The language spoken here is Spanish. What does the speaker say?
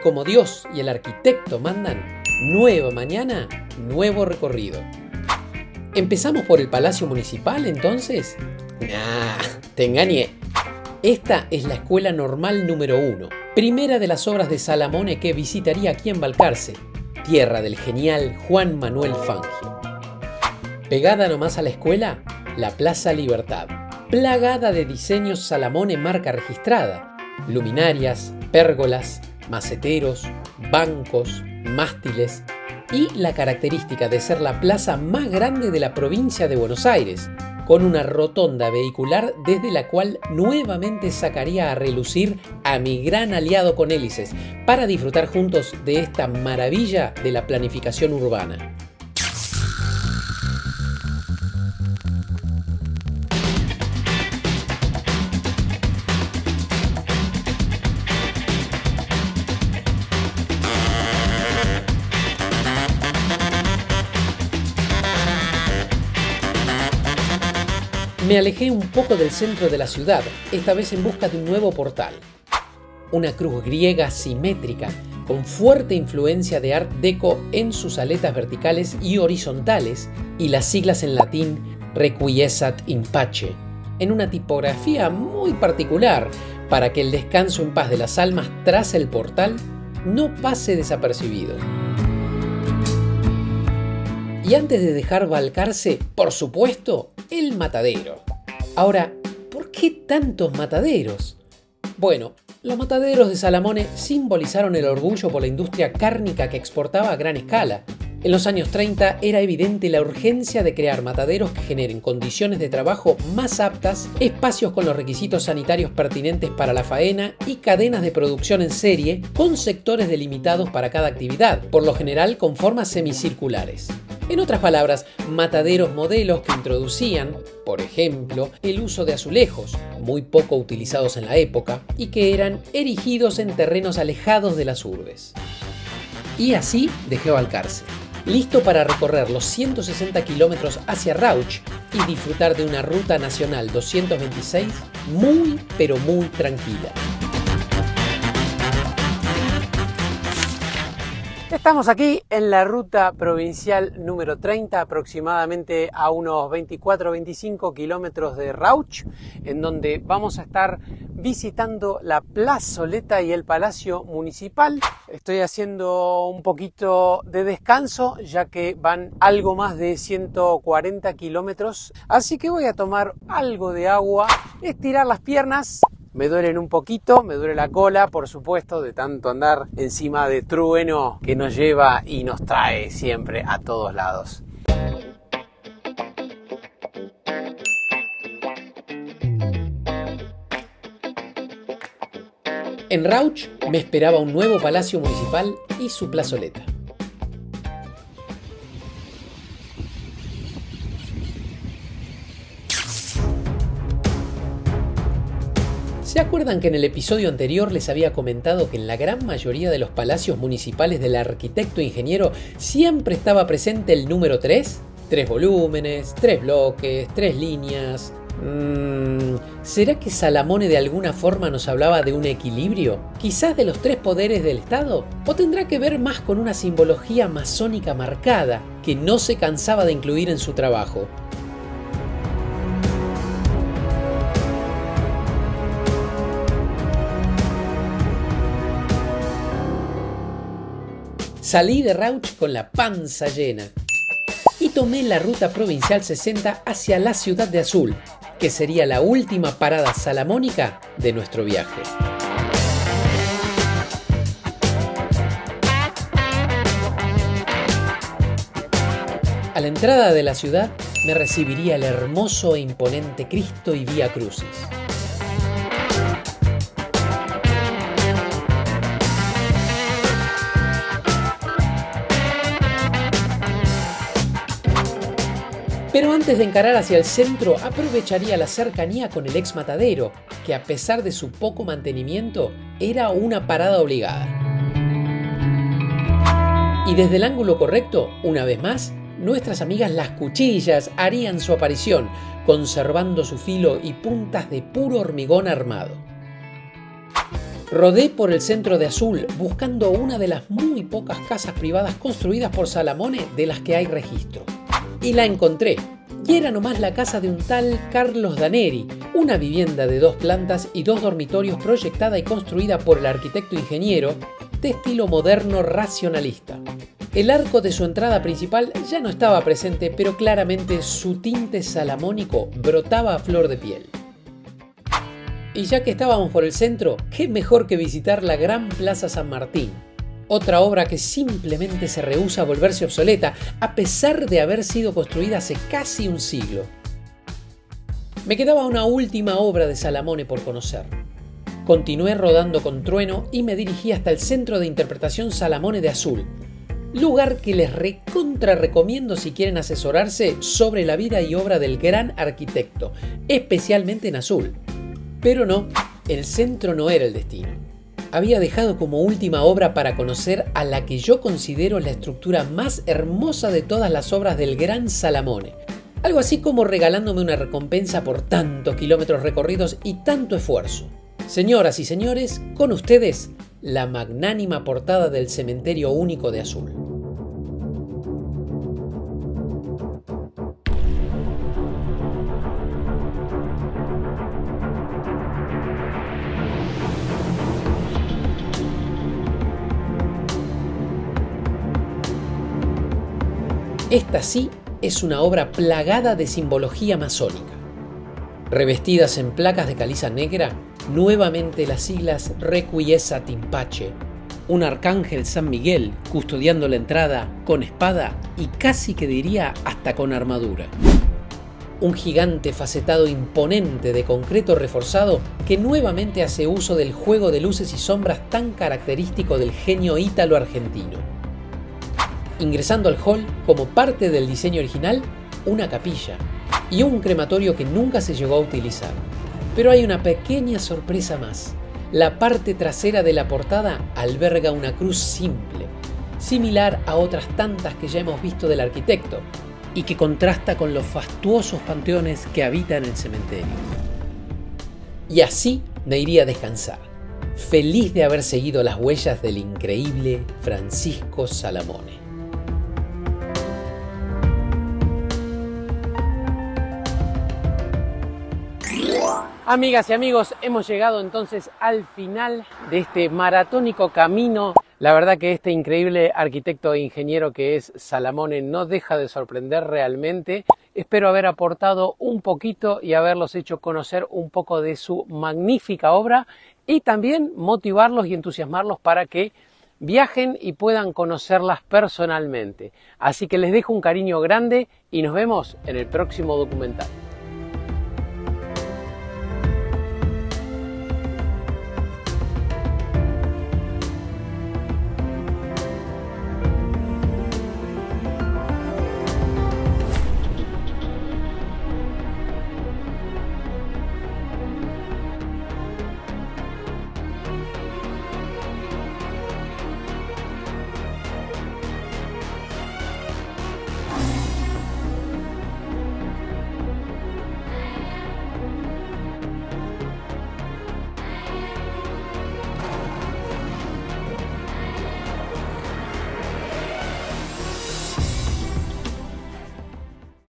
como Dios y el arquitecto mandan, nueva mañana, nuevo recorrido. ¿Empezamos por el Palacio Municipal entonces? Nah, te engañé. Esta es la Escuela Normal número 1, primera de las obras de Salamone que visitaría aquí en Balcarce, tierra del genial Juan Manuel Fangio. Pegada nomás a la escuela, la Plaza Libertad, plagada de diseños Salamone marca registrada, luminarias, pérgolas, maceteros, bancos, mástiles y la característica de ser la plaza más grande de la provincia de Buenos Aires, con una rotonda vehicular desde la cual nuevamente sacaría a relucir a mi gran aliado con hélices para disfrutar juntos de esta maravilla de la planificación urbana. Me alejé un poco del centro de la ciudad, esta vez en busca de un nuevo portal. Una cruz griega simétrica, con fuerte influencia de Art Deco en sus aletas verticales y horizontales, y las siglas en latín Requiescat in pace, en una tipografía muy particular para que el descanso en paz de las almas tras el portal no pase desapercibido. Y antes de dejar Balcarce, por supuesto, el matadero. Ahora, ¿por qué tantos mataderos? Bueno, los mataderos de Salamone simbolizaron el orgullo por la industria cárnica que exportaba a gran escala. En los años 30 era evidente la urgencia de crear mataderos que generen condiciones de trabajo más aptas, espacios con los requisitos sanitarios pertinentes para la faena y cadenas de producción en serie con sectores delimitados para cada actividad, por lo general con formas semicirculares. En otras palabras, mataderos modelos que introducían, por ejemplo, el uso de azulejos, muy poco utilizados en la época, y que eran erigidos en terrenos alejados de las urbes. Y así dejé Balcarce, listo para recorrer los 160 kilómetros hacia Rauch y disfrutar de una ruta nacional 226 muy pero muy tranquila. Estamos aquí en la ruta provincial número 30, aproximadamente a unos 24-25 kilómetros de Rauch, en donde vamos a estar visitando la plazoleta y el Palacio Municipal. Estoy haciendo un poquito de descanso, ya que van algo más de 140 kilómetros, así que voy a tomar algo de agua, estirar las piernas. Me duelen un poquito, me duele la cola, por supuesto, de tanto andar encima de trueno que nos lleva y nos trae siempre a todos lados. En Rauch me esperaba un nuevo palacio municipal y su plazoleta. ¿Se acuerdan que en el episodio anterior les había comentado que en la gran mayoría de los palacios municipales del arquitecto ingeniero siempre estaba presente el número 3? 3 volúmenes, 3 bloques, 3 líneas. ¿Será que Salamone de alguna forma nos hablaba de un equilibrio? ¿Quizás de los 3 poderes del Estado? ¿O tendrá que ver más con una simbología masónica marcada que no se cansaba de incluir en su trabajo? Salí de Rauch con la panza llena y tomé la ruta provincial 60 hacia la ciudad de Azul, que sería la última parada salamónica de nuestro viaje. A la entrada de la ciudad me recibiría el hermoso e imponente Cristo y Vía Crucis. Pero antes de encarar hacia el centro, aprovecharía la cercanía con el ex matadero, que a pesar de su poco mantenimiento, era una parada obligada. Y desde el ángulo correcto, una vez más, nuestras amigas las cuchillas harían su aparición, conservando su filo y puntas de puro hormigón armado. Rodé por el centro de Azul buscando una de las muy pocas casas privadas construidas por Salamone de las que hay registro. Y la encontré. Y era nomás la casa de un tal Carlos Daneri, una vivienda de 2 plantas y 2 dormitorios proyectada y construida por el arquitecto ingeniero de estilo moderno racionalista. El arco de su entrada principal ya no estaba presente, pero claramente su tinte salamónico brotaba a flor de piel. Y ya que estábamos por el centro, qué mejor que visitar la Gran Plaza San Martín, otra obra que simplemente se rehúsa a volverse obsoleta, a pesar de haber sido construida hace casi un siglo. Me quedaba una última obra de Salamone por conocer. Continué rodando con trueno y me dirigí hasta el Centro de Interpretación Salamone de Azul, lugar que les recomiendo si quieren asesorarse sobre la vida y obra del gran arquitecto, especialmente en Azul. Pero no, el centro no era el destino. Había dejado como última obra para conocer a la que yo considero la estructura más hermosa de todas las obras del gran Salamone. Algo así como regalándome una recompensa por tantos kilómetros recorridos y tanto esfuerzo. Señoras y señores, con ustedes, la magnánima portada del Cementerio Único de Azul. Esta sí es una obra plagada de simbología masónica. Revestidas en placas de caliza negra, nuevamente las siglas Requiescat in Pace, un arcángel San Miguel custodiando la entrada con espada y casi que diría hasta con armadura. Un gigante facetado imponente de concreto reforzado que nuevamente hace uso del juego de luces y sombras tan característico del genio ítalo-argentino. Ingresando al hall, como parte del diseño original, una capilla y un crematorio que nunca se llegó a utilizar. Pero hay una pequeña sorpresa más. La parte trasera de la portada alberga una cruz simple, similar a otras tantas que ya hemos visto del arquitecto, y que contrasta con los fastuosos panteones que habitan el cementerio. Y así me iría a descansar, feliz de haber seguido las huellas del increíble Francisco Salamone. Amigas y amigos, hemos llegado entonces al final de este maratónico camino. La verdad que este increíble arquitecto e ingeniero que es Salamone no deja de sorprender realmente. Espero haber aportado un poquito y haberlos hecho conocer un poco de su magnífica obra y también motivarlos y entusiasmarlos para que viajen y puedan conocerlas personalmente. Así que les dejo un cariño grande y nos vemos en el próximo documental.